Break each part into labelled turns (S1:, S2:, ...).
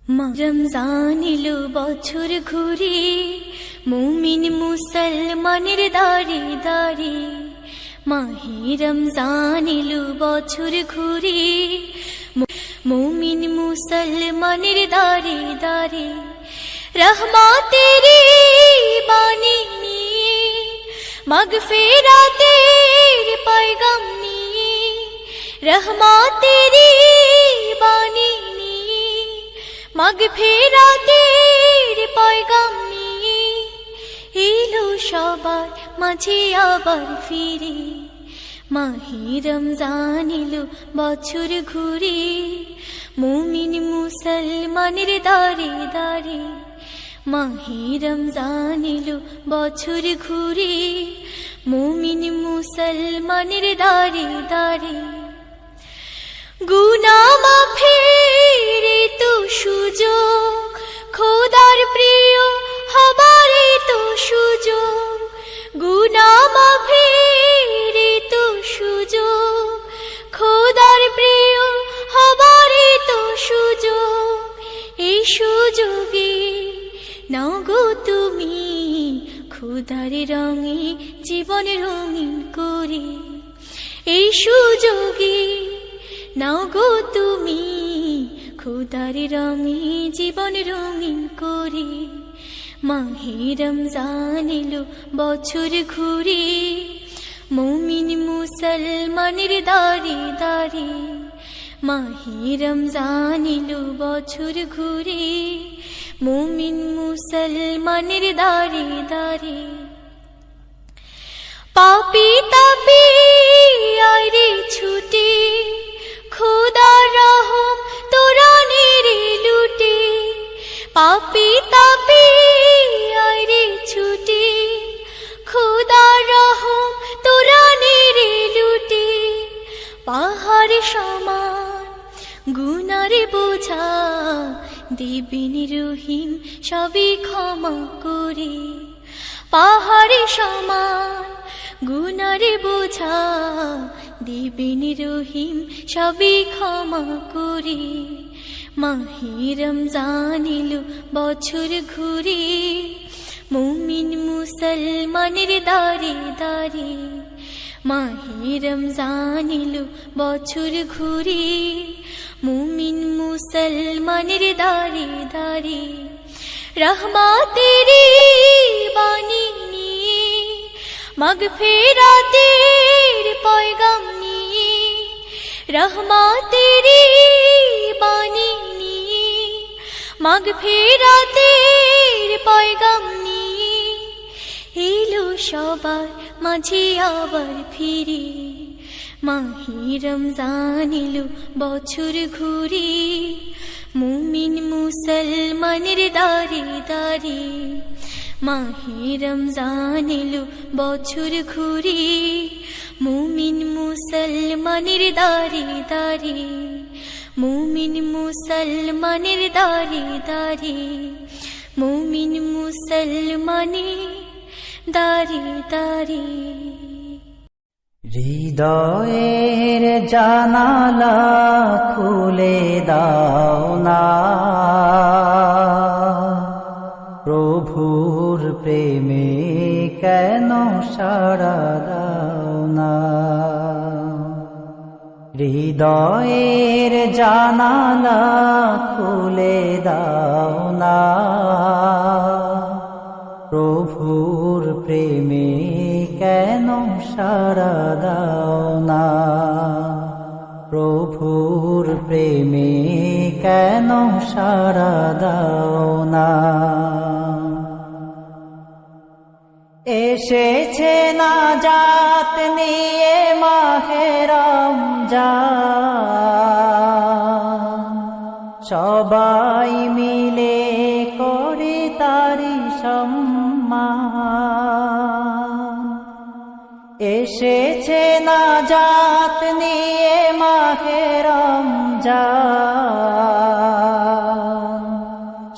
S1: রমজান এলো বছর ঘুরে, মুমিন মুসলমানের দাঁড়ে দাঁড়ে। মাহে রমজান এলো বছর ঘুরে, মুমিন মুসলমানের দাঁড়ে দাঁড়ে। রহমতের বাণী নিয়ে, মাগফিরাতের পয়গাম নিয়ে, রহমতের বাণী নিয়ে, মাগফিরাতের পয়গাম নিয়ে এলো সবার মাঝে আবার ফিরে। মাহে রমজান এলো বছর ঘুরে, মুমিন মুসলমানের দাঁড়ে দাঁড়ে। মাহে রমজান এলো বছর ঘুরে, মুমিন মুসলমানের দাঁড়ে দাঁড়ে। গুনাহ মাফের তো সুযোগ, খোদার প্রিয় হবার তো সুযোগ। গুনাহ মাফের তো সুযোগ, খোদার প্রিয় হবার তো সুযোগ। এই সুযোগে নাও গো তুমি খোদার রঙে জীবন রঙিন করে। এই সুযোগে নাও গো তুমি খোদার রঙে জীবন রঙিন করে। মাহে রমজান এলো বছর ঘুরে, মুমিন মুসলমানের দাঁড়ে দাঁড়ে। মাহে রমজান এলো বছর ঘুরে, মুমিন মুসলমানের দাঁড়ে দাঁড়ে। পাপী তাপী আইরে ছুটে, খোদার রহম তোরা নেড়ে লুটে। পাপী তাপী আইরে ছুটে, খোদার রহম তোরা নেড়ে লুটে। পাহাড় সমান গুনার বোঝা দিবেন রহিম সবই ক্ষমা করে। পাহাড় সমান গুনার বোঝা দিবেন রহিম সবই ক্ষমা করে। মাহে রমজান এলো বছর ঘুরে, মুমিন মুসলমানের দাঁড়ে দাঁড়ে। মাহে রমজান এলো বছর ঘুরে, মুমিন মুসলমানের দাঁড়ে দাঁড়ে। রহমতের বাণী নিয়ে, মাগফিরাতের পয়গাম নিয়ে, রহমতের বাণী নিয়ে, মাগফিরাতের পয়গাম নিয়ে এলো সবার মাঝে আবার ফিরে। মাহে রমজান এলো বছর ঘুরে, মুমিন মুসলমানের দাঁড়ে দাঁড়ে। মাহে রমজান এলো বছর ঘুরে, মুমিন মুসলমানের দাঁড়ে দাঁড়ে। মুমিন মুসলমানের দাঁড়ে দাঁড়ে। মুমিন মুসলমানের দাঁড়ে দাঁড়ে।
S2: হৃদয়ের জানালা খুলে দাও না, প্রভুর প্রেমে কেন সাড়া দাও না। হৃদয়ের জানালা খুলে দাও না, প্রভুর প্রেমে কেন সাড়া দাও না। প্রভুর প্রেমে কেন সাড়া দাও না। এসেছে নাজাত নিয়ে মাহে রমজান, সবাই মিলে করে তারি সম্মান। এসেছে নাজাত নিয়ে মাহে রমজান,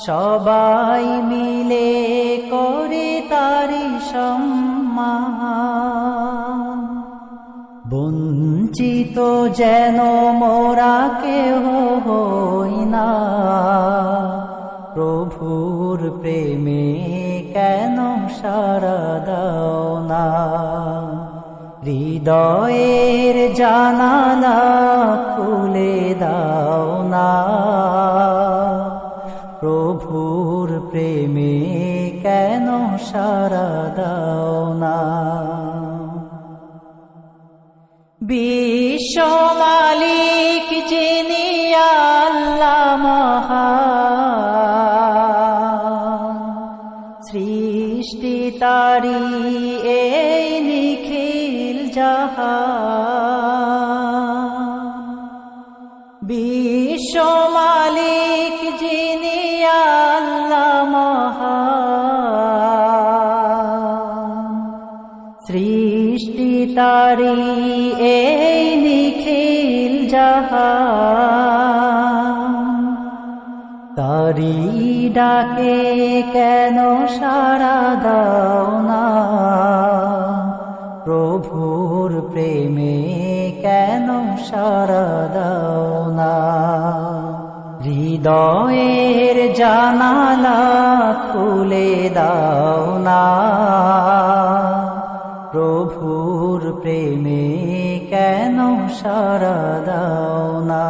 S2: সবাই মিলে করে তারি সম্মান। বঞ্চিত যেন মোরা কেহ হই না, প্রেমে কেন সারা দাও না হৃদয়ের জানালা খুলে দাও না প্রভুর প্রেমে কেন সারা দাও না বিশ্ব মালিক যিনি আল্লাহ মহান সৃষ্টি তারি এই নিখিল জাহান বিশ্ব মালিক যিনি আল্লাহ মহান সৃষ্টি তারি এই নিখিল জাহান তারি ডাকে কেন সাড়া দাও না প্রভুর প্রেমে কেন সাড়া দাও না হৃদয়ের জানালা খুলে দাও না প্রভুর প্রেমে কেন সাড়া দাও না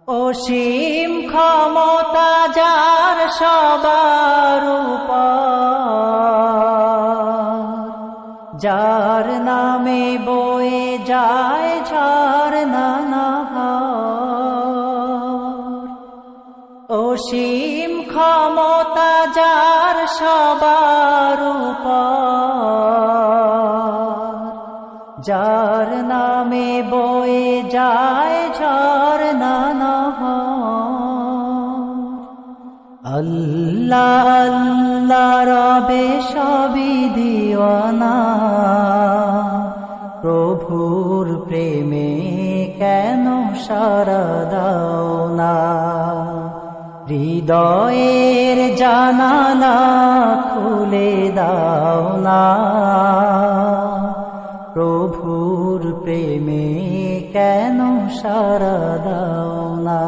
S2: অসীম ক্ষমতা যার সবার উপর যার নামে বয়ে যায় ঝরনা নহর অসীম ক্ষমতা যার সবার উপর যার নামে বয়ে যায় ঝরনা নহর আল্লাহ আল্লাহ রবে সবই দিওয়ানা প্রভুর প্রেমে কেন সাড়া দাও না হৃদয়ের জানালা খুলে দাও না প্রভুর প্রেমে কেন সাড়া দাও না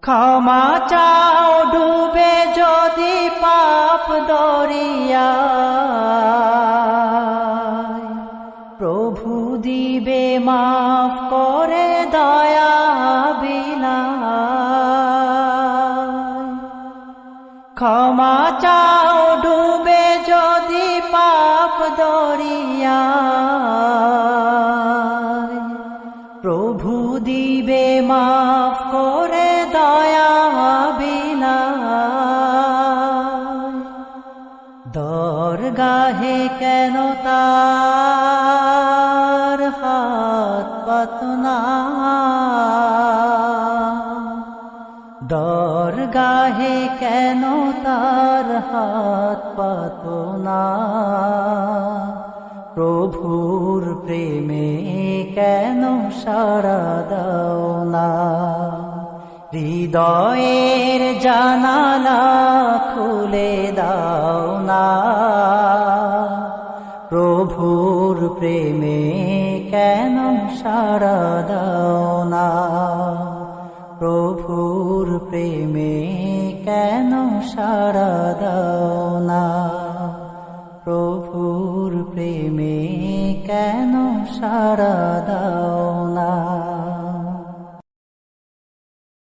S2: ক্ষমা চাও ডুবে যদি পাপ দরিয়ায় প্রভু দিবে মাফ করে দয়া বিলায় ক্ষমা চাও ডুবে যদি পাপ দরিয়ায় প্রভু দিবে মাফ করে দয়া বিলায় দরগাহে কেন তার হাত পাতনা দরগাহে কেন তার হাত পাতনা প্রভুর প্রেমে কেন সাড়া দাও না হৃদয়ের জানালা খুলে দাও না প্রভুর প্রেমে কেন সাড়া দাও না প্রভুর প্রেমে কেন সাড়া দাও না প্রভুর প্রেমে কেন সাড়া দাও